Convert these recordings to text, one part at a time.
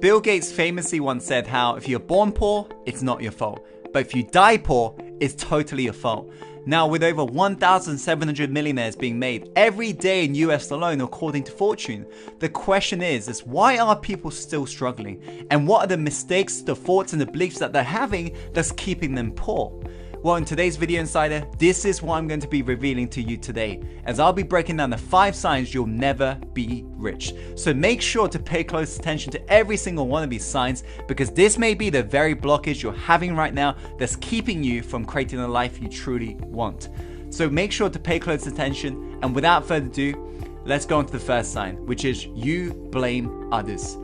Bill Gates famously once said how if you're born poor, it's not your fault. But if you die poor, it's totally your fault. Now, with over 1,700 millionaires being made every day in US alone, according to Fortune, the question is why are people still struggling? And what are the mistakes, the thoughts and the beliefs that they're having that's keeping them poor? Well, in today's video, Insider, this is what I'm going to be revealing to you today, as I'll be breaking down the 5 signs you'll never be rich. So make sure to pay close attention to every single one of these signs, because this may be the very blockage you're having right now that's keeping you from creating the life you truly want. So make sure to pay close attention, and without further ado, let's go on to the first sign, which is you blame others.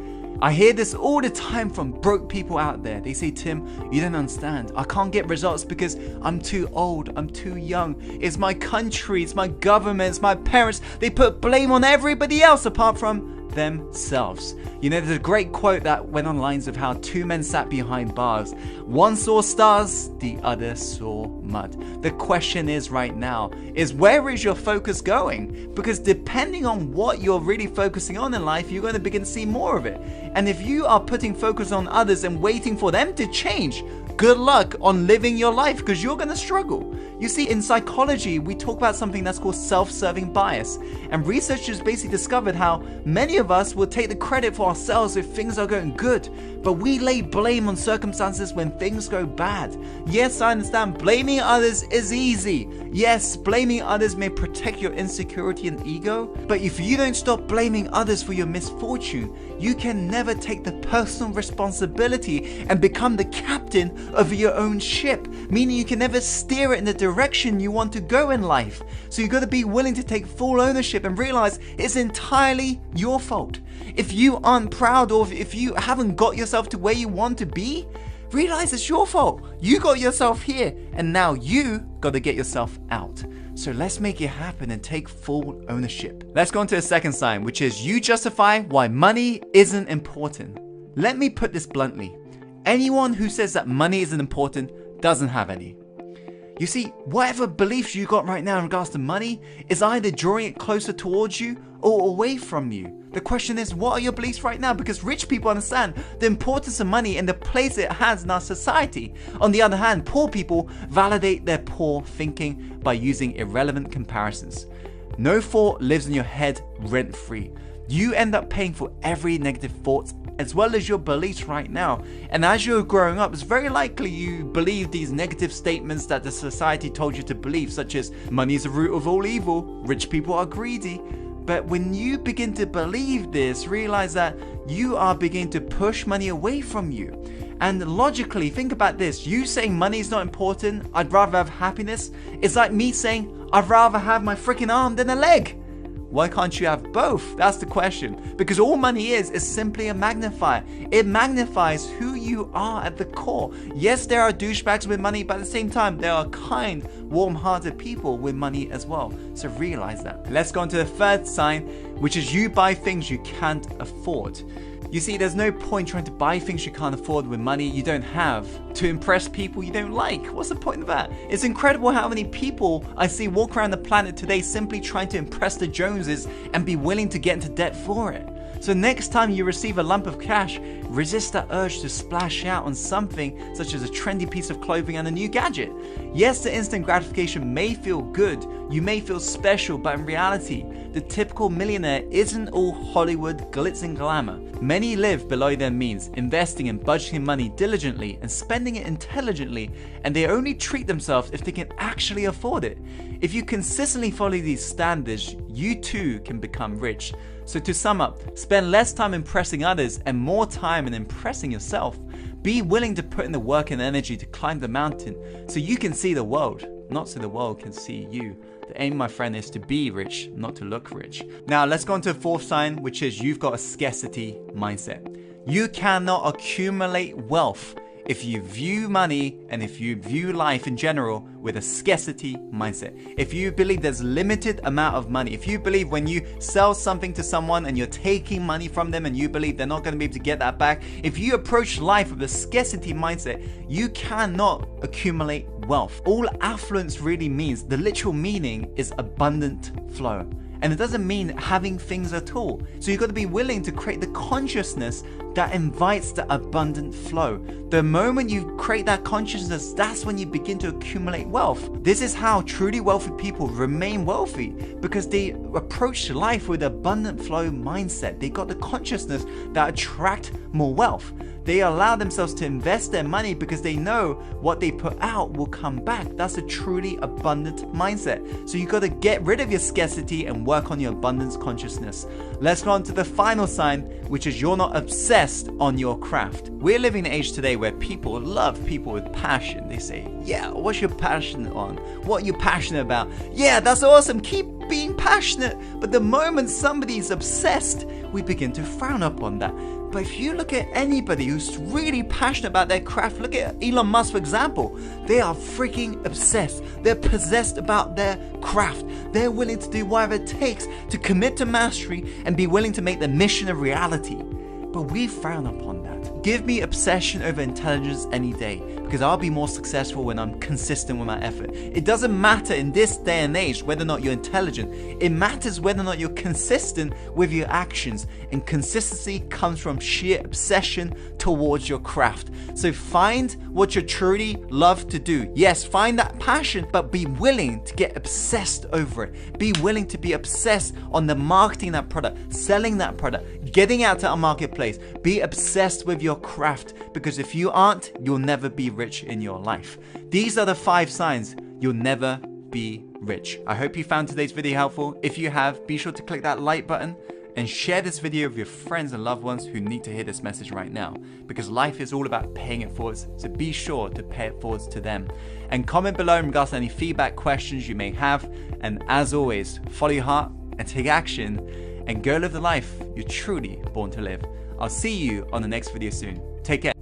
I hear this all the time from broke people out there. They say, Tim, you don't understand. I can't get results because I'm too old, I'm too young. It's my country, it's my government, it's my parents. They put blame on everybody else apart from themselves. You know, there's a great quote that went on lines of how 2 men sat behind bars. One saw stars, the other saw mud. The question is right now is, where is your focus going? Because depending on what you're really focusing on in life, you're going to begin to see more of it. And if you are putting focus on others and waiting for them to change, good luck on living your life, because you're going to struggle. You see, in psychology, we talk about something that's called self-serving bias. And researchers basically discovered how many of us will take the credit for ourselves if things are going good, but we lay blame on circumstances when things go bad. Yes, I understand blaming others is easy. Yes, blaming others may protect your insecurity and ego, but if you don't stop blaming others for your misfortune, you can never take the personal responsibility and become the captain of your own ship, meaning you can never steer it in the direction you want to go in life. So you got to be willing to take full ownership and realize it's entirely your fault. If you aren't proud, or if you haven't got yourself to where you want to be, realize it's your fault. You got yourself here, and now you got to get yourself out. So let's make it happen and take full ownership. Let's go on to the second sign, which is you justify why money isn't important. Let me put this bluntly. Anyone who says that money isn't important doesn't have any. You see, whatever beliefs you got right now in regards to money is either drawing it closer towards you or away from you. The question is, what are your beliefs right now? Because rich people understand the importance of money and the place it has in our society. On the other hand, poor people validate their poor thinking by using irrelevant comparisons. No thought lives in your head rent-free. You end up paying for every negative thought as well as your beliefs right now. And as you're growing up, it's very likely you believe these negative statements that the society told you to believe, such as money is the root of all evil, rich people are greedy. But when you begin to believe this, realize that you are beginning to push money away from you. And logically, think about this. You saying money is not important, I'd rather have happiness, it's like me saying I'd rather have my freaking arm than a leg. Why can't you have both? That's the question. Because all money is simply a magnifier. It magnifies who you are at the core. Yes, there are douchebags with money, but at the same time, there are kind, warm-hearted people with money as well. So realize that. Let's go on to the third sign, which is you buy things you can't afford. You see, there's no point trying to buy things you can't afford with money you don't have to impress people you don't like. What's the point of that? It's incredible how many people I see walk around the planet today simply trying to impress the Joneses and be willing to get into debt for it. So next time you receive a lump of cash, resist that urge to splash out on something such as a trendy piece of clothing and a new gadget. Yes, the instant gratification may feel good, you may feel special, but in reality, the typical millionaire isn't all Hollywood glitz and glamour. Many live below their means, investing and budgeting money diligently and spending it intelligently, and they only treat themselves if they can actually afford it. If you consistently follow these standards, you too can become rich. So to sum up, spend less time impressing others and more time in impressing yourself. Be willing to put in the work and energy to climb the mountain so you can see the world, not so the world can see you. The aim, my friend, is to be rich, not to look rich. Now let's go on to the fourth sign, which is you've got a scarcity mindset. You cannot accumulate wealth if you view money and if you view life in general with a scarcity mindset. If you believe there's limited amount of money, if you believe when you sell something to someone and you're taking money from them and you believe they're not going to be able to get that back, if you approach life with a scarcity mindset, you cannot accumulate wealth. All affluence really means, the literal meaning is abundant flow. And it doesn't mean having things at all. So you've got to be willing to create the consciousness that invites the abundant flow. The moment you create that consciousness, that's when you begin to accumulate wealth. This is how truly wealthy people remain wealthy, because they approach life with abundant flow mindset. They got the consciousness that attract more wealth. They allow themselves to invest their money because they know what they put out will come back. That's a truly abundant mindset. So you got to get rid of your scarcity and work on your abundance consciousness. Let's go on to the final sign, which is you're not obsessed on your craft. We're living in an age today where people love people with passion. They say, yeah, what's your passion on? What are you passionate about? Yeah, that's awesome. Keep being passionate. But the moment somebody's obsessed, we begin to frown upon that. But if you look at anybody who's really passionate about their craft, look at Elon Musk, for example. They are freaking obsessed. They're possessed about their craft. They're willing to do whatever it takes to commit to mastery and be willing to make the mission a reality. But we frown upon that. Give me obsession over intelligence any day, because I'll be more successful when I'm consistent with my effort. It doesn't matter in this day and age whether or not you're intelligent. It matters whether or not you're consistent with your actions. And consistency comes from sheer obsession towards your craft. So find what you truly love to do. Yes, find that passion, but be willing to get obsessed over it. Be willing to be obsessed on the marketing that product, selling that product, getting out to our marketplace. Be obsessed with your craft, because if you aren't, you'll never be rich in your life. These are the 5 signs you'll never be rich. I hope you found today's video helpful. If you have, be sure to click that like button and share this video with your friends and loved ones who need to hear this message right now, because life is all about paying it forwards. So be sure to pay it forwards to them. And comment below in regards to any feedback, questions you may have. And as always, follow your heart and take action and go live the life you're truly born to live. I'll see you on the next video soon. Take care.